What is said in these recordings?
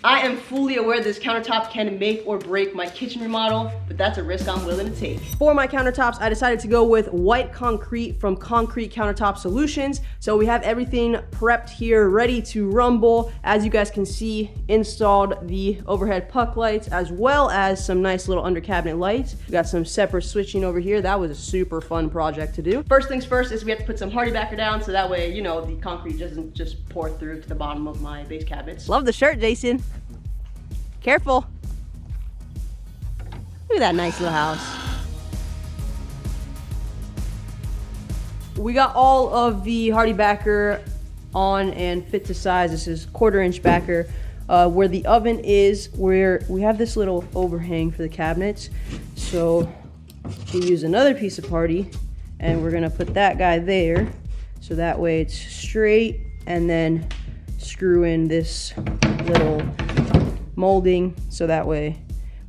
I am fully aware this countertop can make or break my kitchen remodel, but that's a risk I'm willing to take. For my countertops, I decided to go with white concrete from Concrete Countertop Solutions. So we have everything prepped here, ready to rumble. As you guys can see, installed the overhead puck lights, as well as some nice little under cabinet lights. We got some separate switching over here. That was a super fun project to do. First things first is we have to put some hardy backer down, so that way, you know, the concrete doesn't just pour through to the bottom of my base cabinets. Love the shirt, Jason. Careful. Look at that nice little house. We got all of the hardy backer on and fit to size. This is 1/4 inch backer. Where the oven is, where we have this little overhang for the cabinets. So we use another piece of hardy and we're gonna put that guy there. So that way it's straight, and then screw in this little molding so that way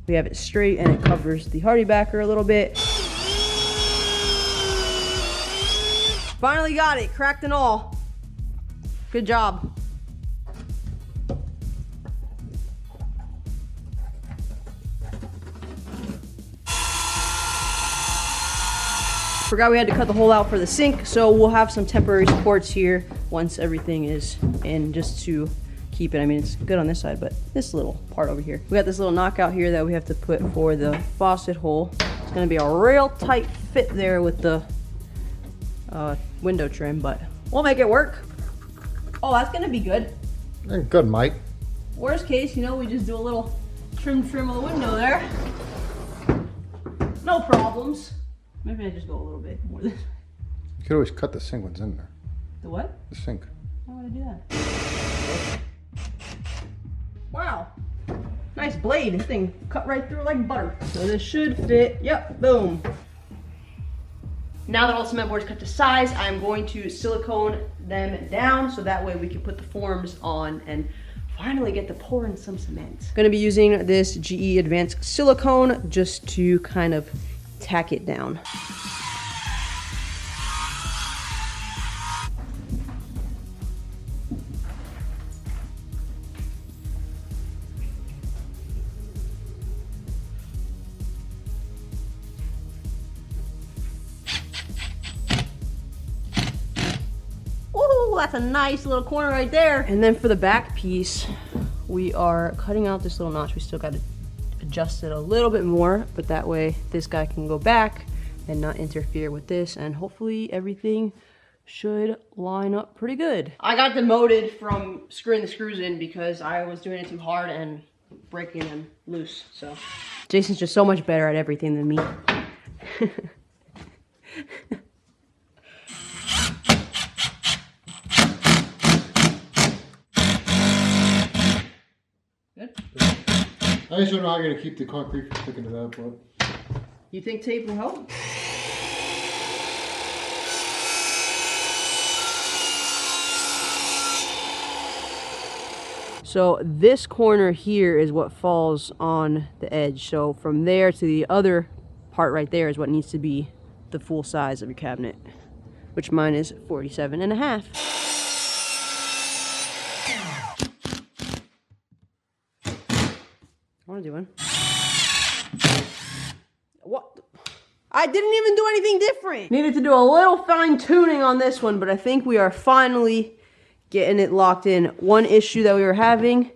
we have it straight and it covers the hardy backer a little bit. Finally got it, cracked and all. Good job. Forgot we had to cut the hole out for the sink, so we'll have some temporary supports here once everything is in, just to keep it. I mean, it's good on this side, but this little part over here. We got this little knockout here that we have to put for the faucet hole. It's gonna be a real tight fit there with the window trim, but we'll make it work. Oh, that's gonna be good. Good, Mike. Worst case, you know, we just do a little trim of the window there. No problems. Maybe I just go a little bit more this way. You could always cut the sink ones in there. The what? The sink. Why would I do that? Wow. Nice blade. This thing cut right through like butter. So this should fit. Yep, boom. Now that all the cement boards cut to size, I'm going to silicone them down so that way we can put the forms on and finally get to pouring some cement. Gonna be using this GE Advanced Silicone just to kind of tack it down. Ooh, that's a nice little corner right there. And then for the back piece, we are cutting out this little notch. We still got to adjust it a little bit more, but that way this guy can go back and not interfere with this, and hopefully everything should line up pretty good. I got demoted from screwing the screws in because I was doing it too hard and breaking them loose. So Jason's just so much better at everything than me. Good? I just don't know how you're gonna keep the concrete from sticking to that, but You think tape will help? So this corner here is what falls on the edge. So from there to the other part right there is what needs to be the full size of your cabinet, which mine is 47.5. What am I doing? What? I didn't even do anything different. Needed to do a little fine tuning on this one, but I think we are finally getting it locked in. One issue that we were having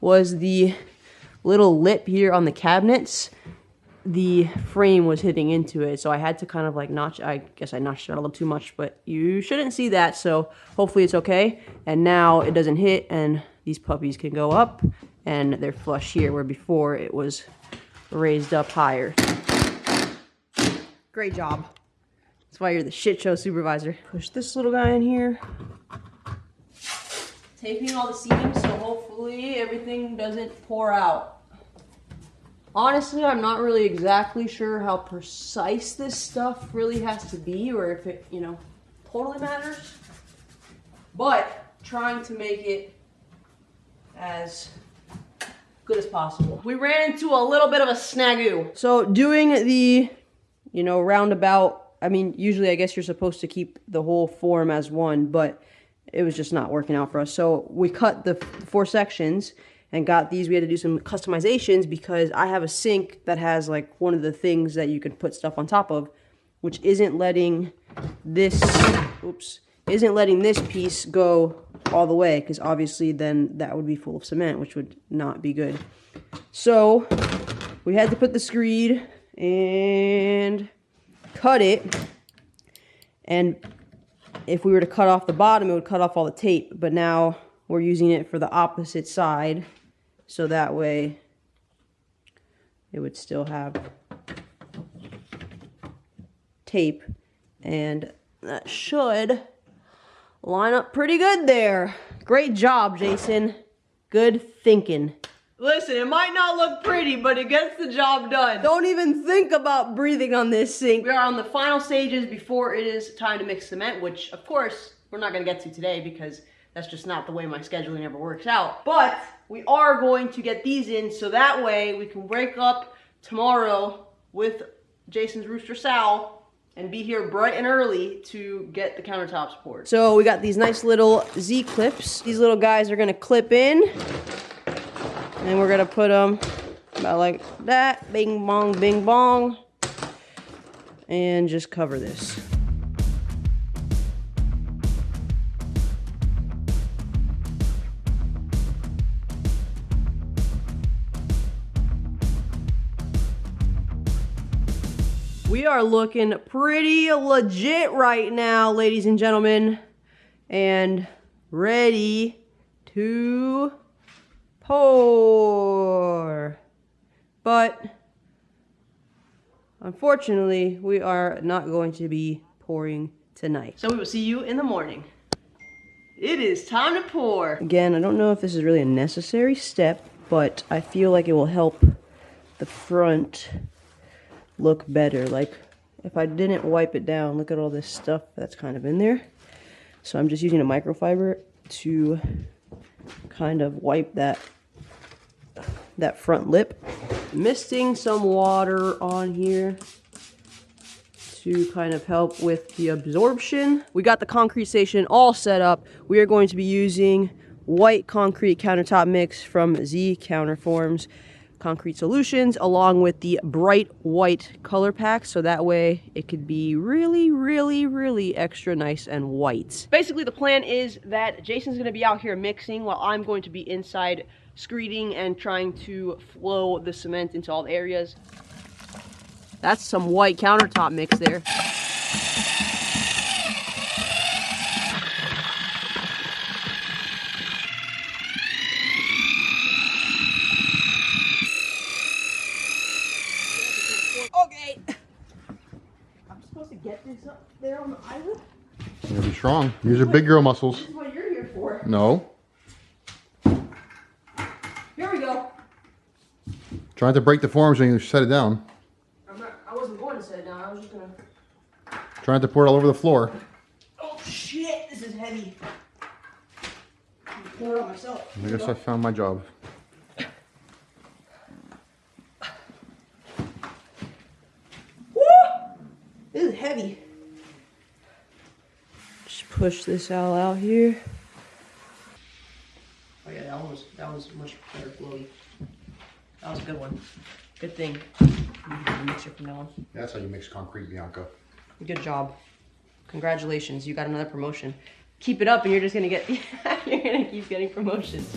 was the little lip here on the cabinets. The frame was hitting into it, so I had to kind of like notch. I guess I notched it a little too much, but you shouldn't see that, so hopefully it's okay. And now it doesn't hit, and these puppies can go up, and they're flush here, where before it was raised up higher. Great job. That's why you're the shit show supervisor. Push this little guy in here. Taping all the seams, so hopefully everything doesn't pour out. Honestly, I'm not really exactly sure how precise this stuff really has to be, or if it, you know, totally matters. But trying to make it as good as possible. We ran into a little bit of a snafu. So doing the, you know, roundabout, I mean, usually I guess you're supposed to keep the whole form as one, but it was just not working out for us. So we cut the 4 sections, and got these. We had to do some customizations because I have a sink that has like one of the things that you can put stuff on top of, which isn't letting this, isn't letting this piece go all the way, because obviously then that would be full of cement, which would not be good. So we had to put the screed and cut it, and if we were to cut off the bottom, it would cut off all the tape, but now we're using it for the opposite side, so that way it would still have tape, and that should line up pretty good there. Great job, Jason. Good thinking. Listen, it might not look pretty, but it gets the job done. Don't even think about breathing on this sink. We are on the final stages before it is time to mix cement, which of course we're not gonna get to today because that's just not the way my scheduling ever works out. But we are going to get these in so that way we can wake up tomorrow with Jason's rooster Sal and be here bright and early to get the countertops poured. So we got these nice little Z clips. These little guys are gonna clip in, and we're gonna put them about like that, bing bong, and just cover this. We are looking pretty legit right now, ladies and gentlemen, and ready to pour. But unfortunately, we are not going to be pouring tonight. So we will see you in the morning. It is time to pour. Again, I don't know if this is really a necessary step, but I feel like it will help the front look better. Like if I didn't wipe it down, look at all this stuff that's kind of in there. So I'm just using a microfiber to kind of wipe that front lip. Misting some water on here to kind of help with the absorption. We got the concrete station all set up. We are going to be using white concrete countertop mix from Z Counterforms Concrete Solutions, along with the bright white color pack, so that way it could be really extra nice and white. Basically, the plan is that Jason's gonna be out here mixing while I'm going to be inside screeding and trying to flow the cement into all the areas. That's some white countertop mix there. Okay. I'm supposed to get this up there on the island? You're gonna be strong. Use your big girl muscles. This is what you're here for. No. Here we go. Trying to break the forms when you set it down. I wasn't going to set it down. I was just gonna. Trying to pour it all over the floor. Oh shit! This is heavy. I'm gonna pour it on myself. I guess I found my job. This is heavy. Just push this all out here. Oh yeah, that was much better flowy. That was a good one. Good thing. You can mix it from now on. That's how you mix concrete, Bianca. Good job. Congratulations, you got another promotion. Keep it up and you're just gonna get you're gonna keep getting promotions.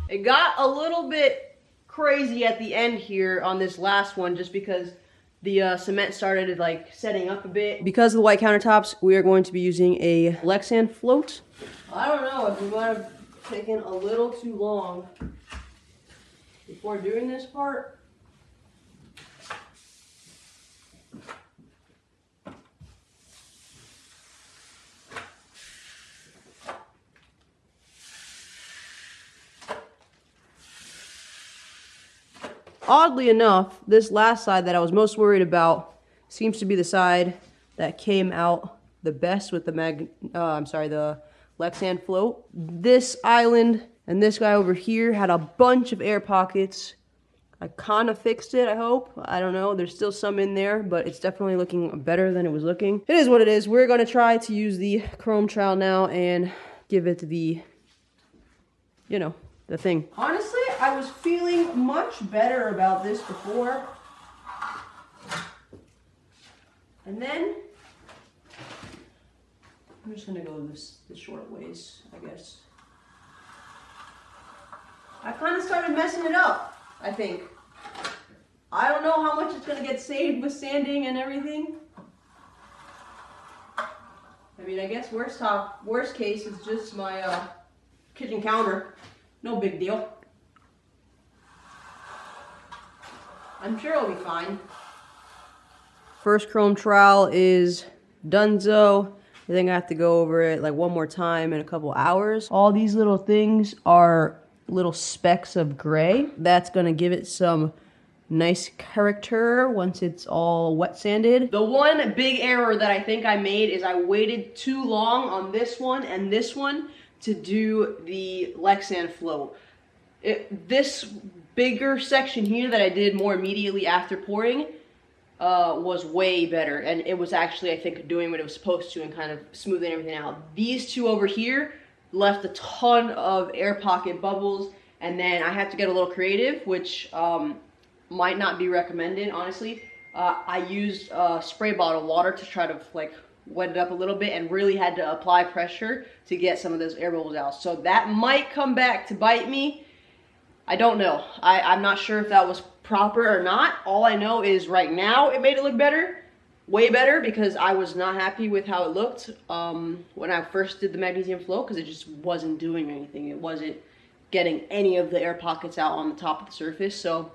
It got a little bit crazy at the end here on this last one just because the cement started like setting up a bit. Because of the white countertops, we are going to be using a Lexan float. I don't know if we might have taken a little too long before doing this part. Oddly enough, this last side that I was most worried about seems to be the side that came out the best with the the Lexan float. This island and this guy over here had a bunch of air pockets. I kind of fixed it, I hope. I don't know, there's still some in there, but it's definitely looking better than it was looking. It is what it is. We're gonna try to use the chrome trowel now and give it the, you know, the thing. Honestly, I was feeling much better about this before. And then, I'm just gonna go the short ways, I guess. I kind of started messing it up, I think. I don't know how much it's gonna get saved with sanding and everything. I mean, I guess worst case is just my kitchen counter. No big deal. I'm sure it'll be fine. First chrome trowel is donezo. I think I have to go over it like one more time in a couple hours. All these little things are little specks of gray. That's gonna give it some nice character once it's all wet sanded. The one big error that I think I made is I waited too long on this one and this one to do the Lexan float. This bigger section here that I did more immediately after pouring was way better, and it was actually, I think, doing what it was supposed to and kind of smoothing everything out. These two over here left a ton of air pocket bubbles, and then I had to get a little creative, which might not be recommended, honestly. I used spray bottle water to try to like wet it up a little bit and really had to apply pressure to get some of those air bubbles out. So that might come back to bite me. I don't know. I'm not sure if that was proper or not. All I know is right now it made it look better, way better, because I was not happy with how it looked when I first did the magnesium float, because it just wasn't doing anything. It wasn't getting any of the air pockets out on the top of the surface. So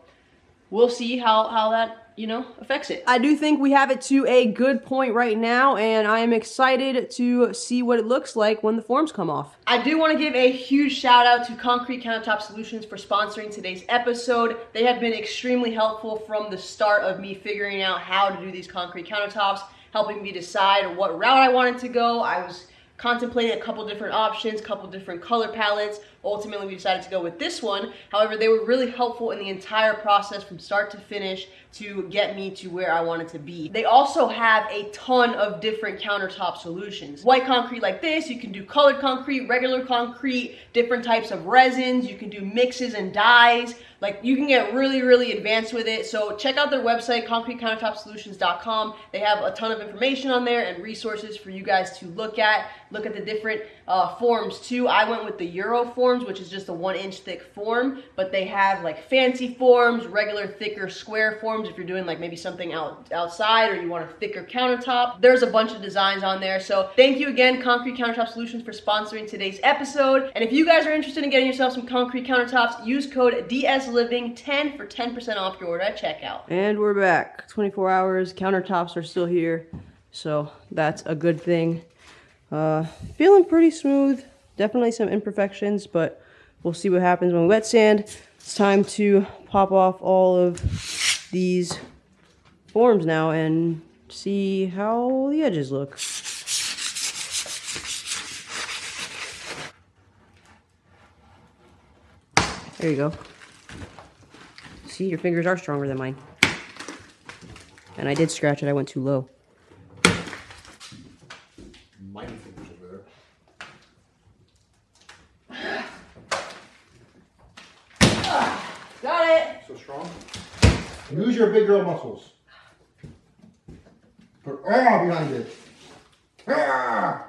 we'll see how that, you know, affects it. I do think we have it to a good point right now, and I am excited to see what it looks like when the forms come off. I do want to give a huge shout out to Concrete Countertop Solutions for sponsoring today's episode. They have been extremely helpful from the start of me figuring out how to do these concrete countertops, helping me decide what route I wanted to go. I was contemplating a couple different options, couple different color palettes. Ultimately, we decided to go with this one. However, they were really helpful in the entire process from start to finish to get me to where I wanted to be. They also have a ton of different countertop solutions. White concrete like this, you can do colored concrete, regular concrete, different types of resins, you can do mixes and dyes. Like, you can get really, really advanced with it. So check out their website, concretecountertopsolutions.com. They have a ton of information on there and resources for you guys to look at. Look at the different forms too. I went with the Euro forms, which is just a 1-inch thick form, but they have like fancy forms, regular thicker square forms if you're doing like maybe something outside or you want a thicker countertop. There's a bunch of designs on there. So thank you again, Concrete Countertop Solutions, for sponsoring today's episode. And if you guys are interested in getting yourself some concrete countertops, use code DSLiving10 for 10% off your order at checkout. And we're back. 24 hours, countertops are still here, so that's a good thing. Feeling pretty smooth. Definitely some imperfections, but we'll see what happens when we wet sand. It's time to pop off all of these forms now and see how the edges look. There you go. See, your fingers are stronger than mine. And I did scratch it, I went too low. Mighty fingers over there. Got it! So strong. Use your big girl muscles. Put behind it. I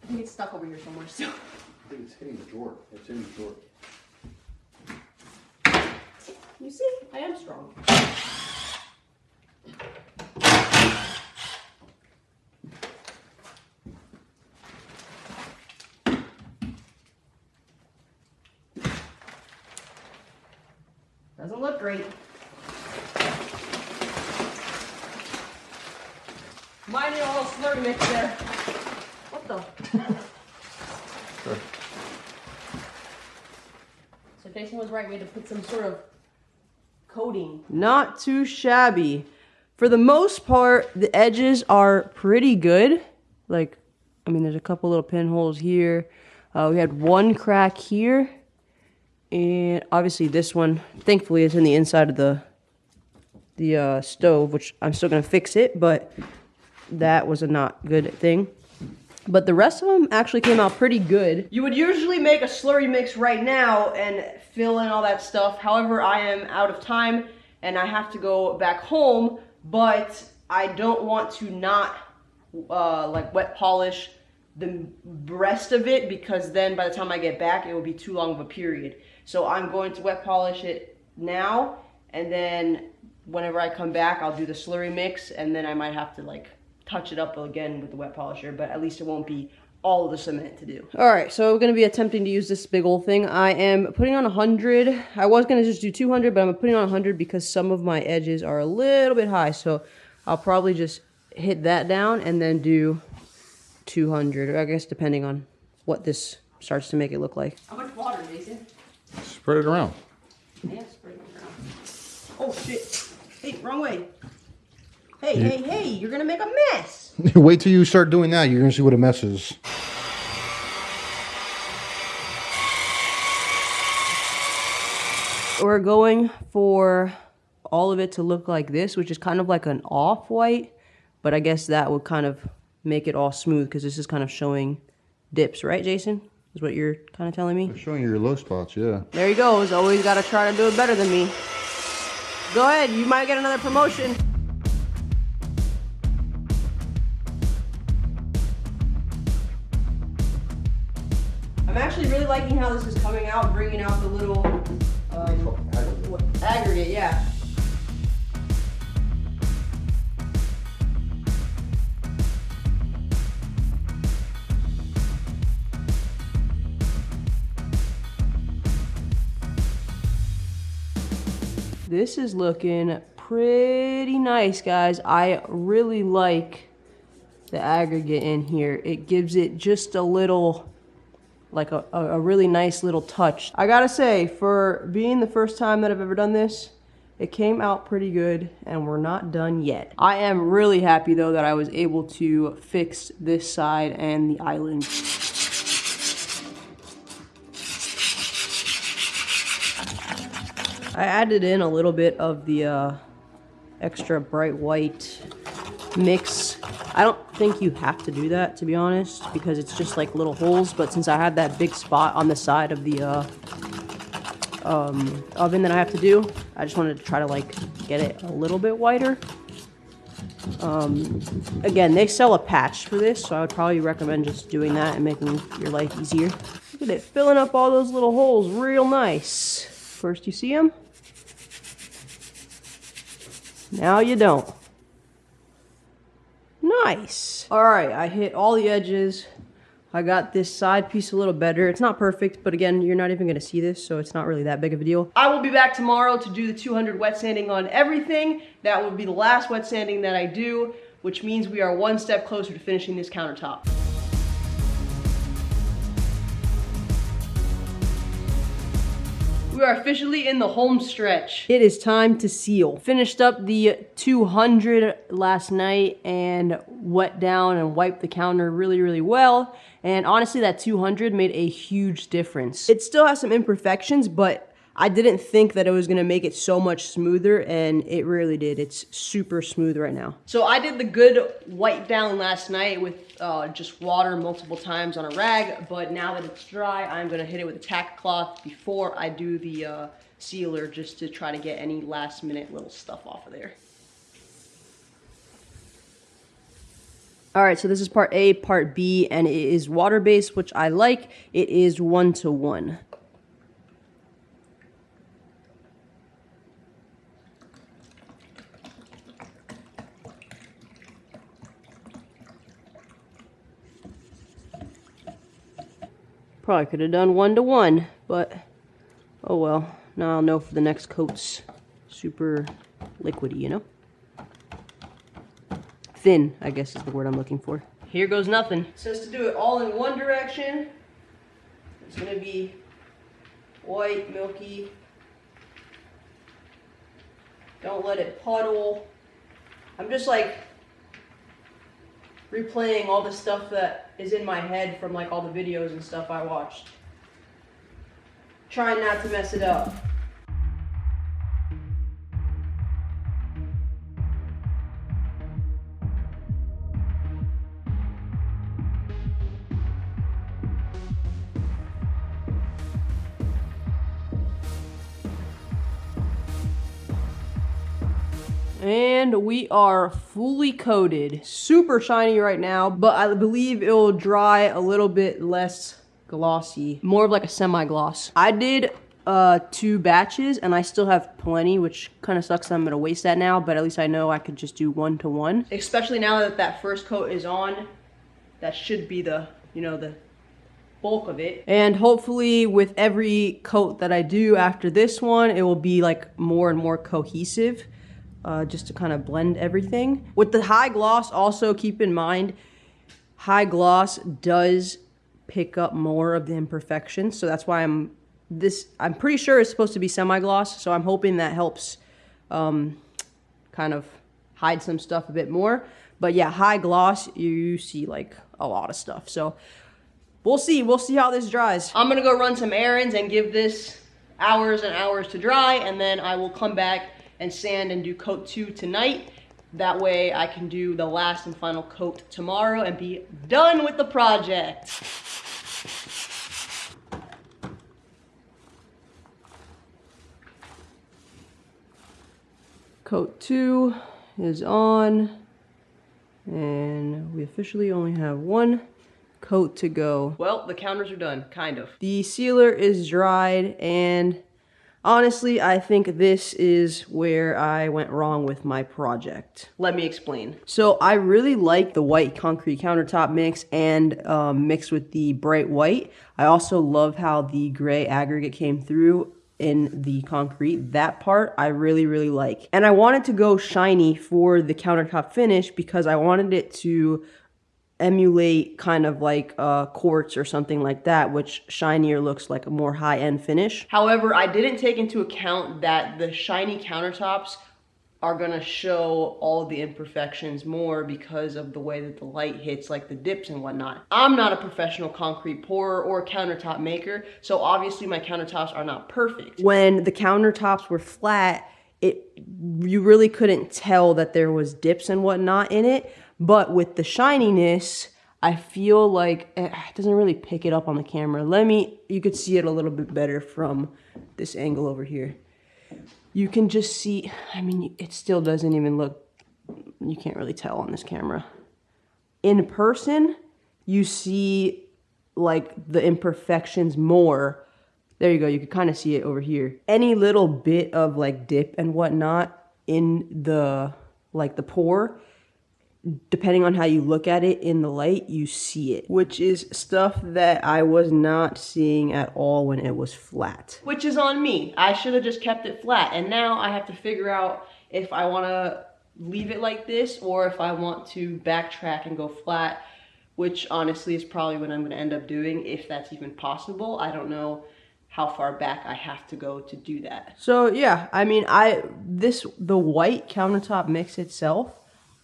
think it's stuck over here somewhere still. I think it's hitting the drawer. It's in the drawer. You see, I am strong. Doesn't look great. Might need a little slurry mix there. What the? Sure. So Jason was right, we had to put some sort of coating. Not too shabby. For the most part, the edges are pretty good. Like, I mean, there's a couple little pinholes here. We had one crack here. And obviously this one, thankfully, is in the inside of the stove, which I'm still going to fix it, but that was a not good thing. But the rest of them actually came out pretty good. You would usually make a slurry mix right now and fill in all that stuff. However, I am out of time and I have to go back home, but I don't want to not like wet polish the rest of it, because then by the time I get back, it will be too long of a period. So I'm going to wet polish it now, and then whenever I come back, I'll do the slurry mix, and then I might have to like touch it up again with the wet polisher, but at least it won't be all of the cement to do. All right, so I'm gonna be attempting to use this big old thing. I am putting on 100. I was gonna just do 200, but I'm putting on 100 because some of my edges are a little bit high, so I'll probably just hit that down and then do 200, I guess, depending on what this starts to make it look like. How much water, Jason? Spread it around. Yeah, spread it around. Oh, shit. Hey, wrong way. Hey, you're gonna make a mess. Wait till you start doing that. You're gonna see what a mess is. We're going for all of it to look like this, which is kind of like an off-white, but I guess that would kind of make it all smooth because this is kind of showing dips, right, Jason? Is what you're kind of telling me? They're showing you your low spots, yeah. There he goes. Always got to try to do it better than me. Go ahead. You might get another promotion. I'm actually really liking how this is coming out, bringing out the little aggregate, yeah. This is looking pretty nice, guys. I really like the aggregate in here. It gives it just a little, like a really nice little touch. I gotta say, for being the first time that I've ever done this, it came out pretty good, and we're not done yet. I am really happy though that I was able to fix this side and the island. I added in a little bit of the extra bright white mix. I don't think you have to do that, to be honest, because it's just like little holes, but since I had that big spot on the side of the oven that I have to do, I just wanted to try to like get it a little bit whiter. Again, they sell a patch for this, so I would probably recommend just doing that and making your life easier. Look at it, filling up all those little holes real nice. First you see them, now you don't. Nice. All right, I hit all the edges. I got this side piece a little better. It's not perfect, but again, you're not even gonna see this, so it's not really that big of a deal. I will be back tomorrow to do the 200 wet sanding on everything. That will be the last wet sanding that I do, which means we are one step closer to finishing this countertop. We are officially in the home stretch. It is time to seal. Finished up the 200 last night and wet down and wiped the counter really, really well. And honestly, that 200 made a huge difference. It still has some imperfections, but I didn't think that it was gonna make it so much smoother, and it really did. It's super smooth right now. So I did the good wipe down last night with just water multiple times on a rag, but now that it's dry, I'm gonna hit it with a tack cloth before I do the sealer, just to try to get any last minute little stuff off of there. All right, so this is part A, part B, and it is water-based, which I like. It is 1-to-1. Probably could have done 1-to-1, but oh well. Now I'll know for the next coat's super liquidy, you know? Thin, I guess is the word I'm looking for. Here goes nothing. It says to do it all in one direction. It's gonna be white, milky. Don't let it puddle. I'm just like replaying all the stuff that is in my head from like all the videos and stuff I watched. Trying not to mess it up. And we are fully coated. Super shiny right now, but I believe it will dry a little bit less glossy. More of like a semi-gloss. I did 2 batches and I still have plenty, which kind of sucks that I'm gonna waste that now, but at least I know I could just do 1-to-1. Especially now that that first coat is on, that should be the, you know, the bulk of it. And hopefully with every coat that I do after this one, it will be like more and more cohesive. Just to kind of blend everything. With the high gloss, also keep in mind, high gloss does pick up more of the imperfections. So that's why I'm pretty sure it's supposed to be semi-gloss. So I'm hoping that helps kind of hide some stuff a bit more. But yeah, high gloss, you see like a lot of stuff. So we'll see how this dries. I'm gonna go run some errands and give this hours and hours to dry, and then I will come back and sand and do coat 2 tonight. That way I can do the last and final coat tomorrow and be done with the project. Coat 2 is on, and we officially only have 1 coat to go. Well, the counters are done, kind of. The sealer is dried, and honestly, I think this is where I went wrong with my project. Let me explain. So I really like the white concrete countertop mix and mixed with the bright white. I also love how the gray aggregate came through in the concrete. That part I really, really like. And I wanted to go shiny for the countertop finish because I wanted it to emulate kind of like quartz or something like that, which shinier looks like a more high-end finish. However, I didn't take into account that the shiny countertops are gonna show all the imperfections more because of the way that the light hits, like the dips and whatnot. I'm not a professional concrete pourer or countertop maker, so obviously my countertops are not perfect. When the countertops were flat, you really couldn't tell that there was dips and whatnot in it. But with the shininess, I feel like it doesn't really pick it up on the camera. You could see it a little bit better from this angle over here. You can just see, I mean, it still doesn't even look, you can't really tell on this camera. In person, you see like the imperfections more. There you go, you can kind of see it over here. Any little bit of like dip and whatnot in the, like the pour, depending on how you look at it in the light, you see it, which is stuff that I was not seeing at all when it was flat. Which is on me. I should have just kept it flat, and now I have to figure out if I want to leave it like this or if I want to backtrack and go flat, which honestly is probably what I'm going to end up doing, if that's even possible. I don't know how far back I have to go to do that. So yeah, I mean, the white countertop mix itself,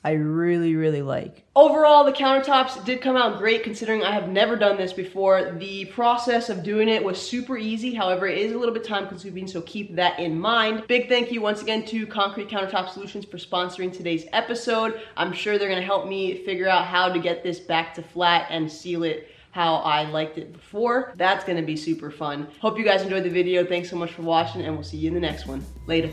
I really, really like. Overall, the countertops did come out great considering I have never done this before. The process of doing it was super easy. However, it is a little bit time consuming, so keep that in mind. Big thank you once again to Concrete Countertop Solutions for sponsoring today's episode. I'm sure they're gonna help me figure out how to get this back to flat and seal it how I liked it before. That's gonna be super fun. Hope you guys enjoyed the video. Thanks so much for watching, and we'll see you in the next one. Later.